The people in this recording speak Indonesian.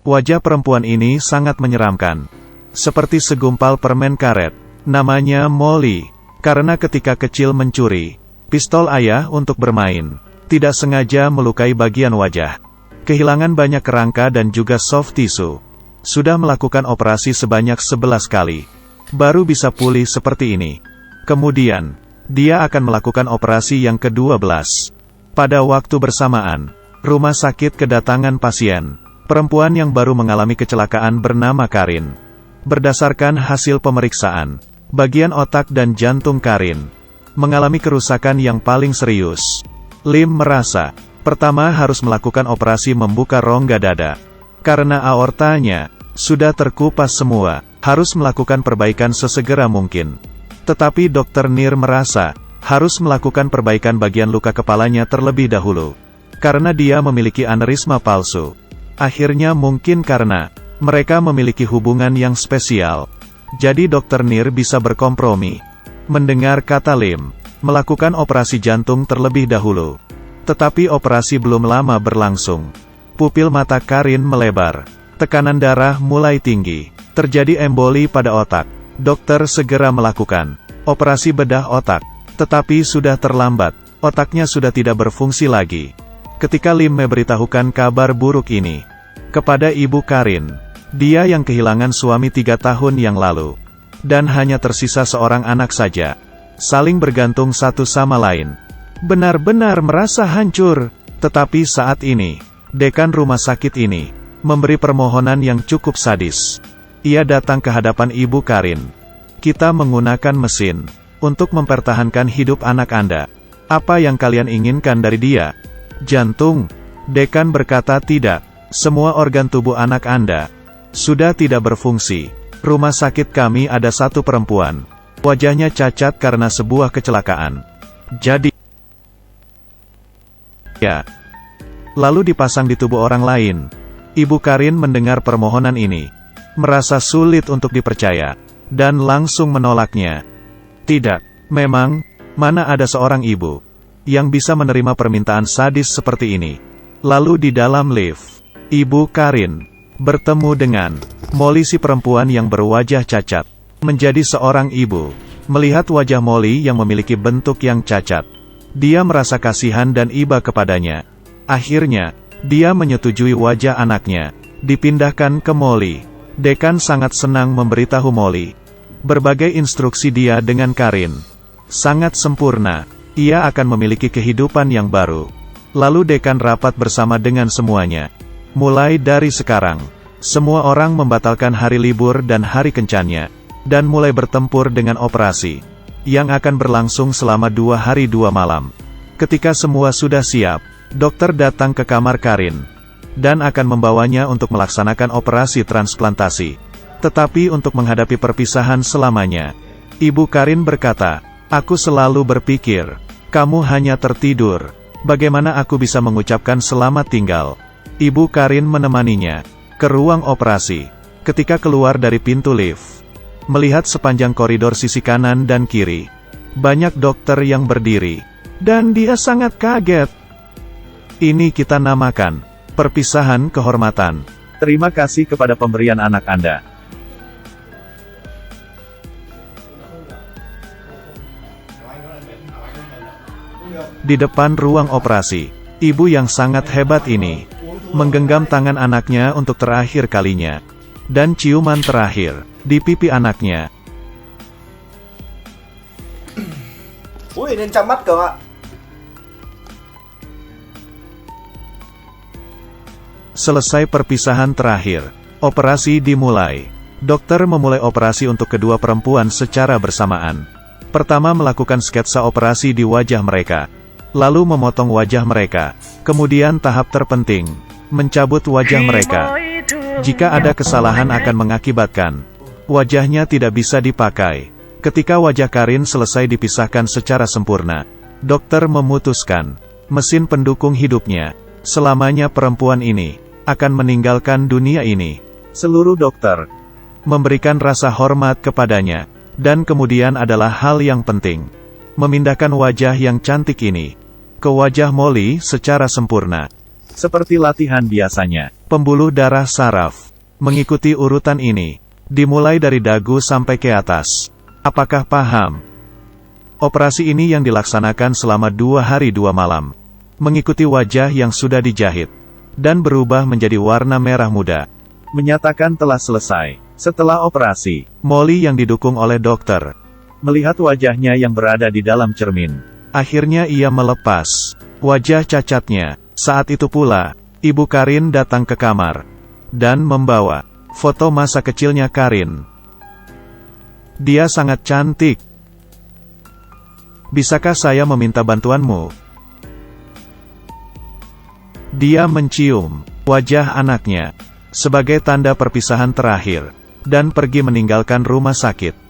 Wajah perempuan ini sangat menyeramkan. Seperti segumpal permen karet. Namanya Molly. Karena ketika kecil mencuri pistol ayah untuk bermain, tidak sengaja melukai bagian wajah. Kehilangan banyak kerangka dan juga soft tissue. Sudah melakukan operasi sebanyak 11 kali. Baru bisa pulih seperti ini. Kemudian, dia akan melakukan operasi yang ke-12. Pada waktu bersamaan, rumah sakit kedatangan pasien. Perempuan yang baru mengalami kecelakaan bernama Karin. Berdasarkan hasil pemeriksaan, bagian otak dan jantung Karin mengalami kerusakan yang paling serius. Lim merasa, pertama harus melakukan operasi membuka rongga dada. Karena aortanya sudah terkupas semua, harus melakukan perbaikan sesegera mungkin. Tetapi Dr. Nir merasa, harus melakukan perbaikan bagian luka kepalanya terlebih dahulu. Karena dia memiliki aneurisma palsu. Akhirnya mungkin karena mereka memiliki hubungan yang spesial. Jadi Dr. Nir bisa berkompromi. Mendengar kata Lim, melakukan operasi jantung terlebih dahulu. Tetapi operasi belum lama berlangsung. Pupil mata Karin melebar. Tekanan darah mulai tinggi. Terjadi emboli pada otak. Dokter segera melakukan operasi bedah otak. Tetapi sudah terlambat. Otaknya sudah tidak berfungsi lagi. Ketika Lim memberitahukan kabar buruk ini kepada ibu Karin, dia yang kehilangan suami 3 tahun yang lalu, dan hanya tersisa seorang anak saja, saling bergantung satu sama lain, benar-benar merasa hancur. Tetapi saat ini, dekan rumah sakit ini memberi permohonan yang cukup sadis. Ia datang ke hadapan ibu Karin. Kita menggunakan mesin untuk mempertahankan hidup anak Anda. Apa yang kalian inginkan dari dia? Jantung? Dekan berkata tidak. Semua organ tubuh anak Anda sudah tidak berfungsi. Rumah sakit kami ada satu perempuan. Wajahnya cacat karena sebuah kecelakaan. Jadi, ya. Lalu dipasang di tubuh orang lain. Ibu Karin mendengar permohonan ini, merasa sulit untuk dipercaya, dan langsung menolaknya. Tidak, memang, mana ada seorang ibu yang bisa menerima permintaan sadis seperti ini. Lalu di dalam lift, Ibu Karin bertemu dengan Molly, si perempuan yang berwajah cacat. Menjadi seorang ibu, melihat wajah Molly yang memiliki bentuk yang cacat, dia merasa kasihan dan iba kepadanya. Akhirnya, dia menyetujui wajah anaknya dipindahkan ke Molly. Dekan sangat senang memberitahu Molly berbagai instruksi dia dengan Karin sangat sempurna. Ia akan memiliki kehidupan yang baru. Lalu dekan rapat bersama dengan semuanya. Mulai dari sekarang, semua orang membatalkan hari libur dan hari kencannya, dan mulai bertempur dengan operasi yang akan berlangsung selama 2 hari 2 malam. Ketika semua sudah siap, dokter datang ke kamar Karin dan akan membawanya untuk melaksanakan operasi transplantasi. Tetapi untuk menghadapi perpisahan selamanya, Ibu Karin berkata, "Aku selalu berpikir, kamu hanya tertidur. Bagaimana aku bisa mengucapkan selamat tinggal?" Ibu Karin menemaninya ke ruang operasi. Ketika keluar dari pintu lift, melihat sepanjang koridor sisi kanan dan kiri, banyak dokter yang berdiri, dan dia sangat kaget. Ini kita namakan perpisahan kehormatan. Terima kasih kepada pemberian anak Anda. Di depan ruang operasi, ibu yang sangat hebat ini menggenggam tangan anaknya untuk terakhir kalinya, dan ciuman terakhir di pipi anaknya. Ui, nên chăm mắt cơ ạ. Selesai perpisahan terakhir, operasi dimulai. Dokter memulai operasi untuk kedua perempuan secara bersamaan. Pertama melakukan sketsa operasi di wajah mereka, lalu memotong wajah mereka. Kemudian tahap terpenting, mencabut wajah mereka. Jika ada kesalahan akan mengakibatkan wajahnya tidak bisa dipakai. Ketika wajah Karin selesai dipisahkan secara sempurna, dokter memutuskan mesin pendukung hidupnya. Selamanya perempuan ini akan meninggalkan dunia ini. Seluruh dokter memberikan rasa hormat kepadanya. Dan kemudian adalah hal yang penting, memindahkan wajah yang cantik ini ke wajah Molly secara sempurna. Seperti latihan biasanya, pembuluh darah saraf. Mengikuti urutan ini, dimulai dari dagu sampai ke atas. Apakah paham? Operasi ini yang dilaksanakan selama 2 hari 2 malam. Mengikuti wajah yang sudah dijahit. Dan berubah menjadi warna merah muda. Menyatakan telah selesai. Setelah operasi, Molly yang didukung oleh dokter. Melihat wajahnya yang berada di dalam cermin. Akhirnya ia melepas wajah cacatnya. Saat itu pula, Ibu Karin datang ke kamar. Dan membawa foto masa kecilnya Karin. Dia sangat cantik. Bisakah saya meminta bantuanmu? Dia mencium wajah anaknya sebagai tanda perpisahan terakhir dan pergi meninggalkan rumah sakit.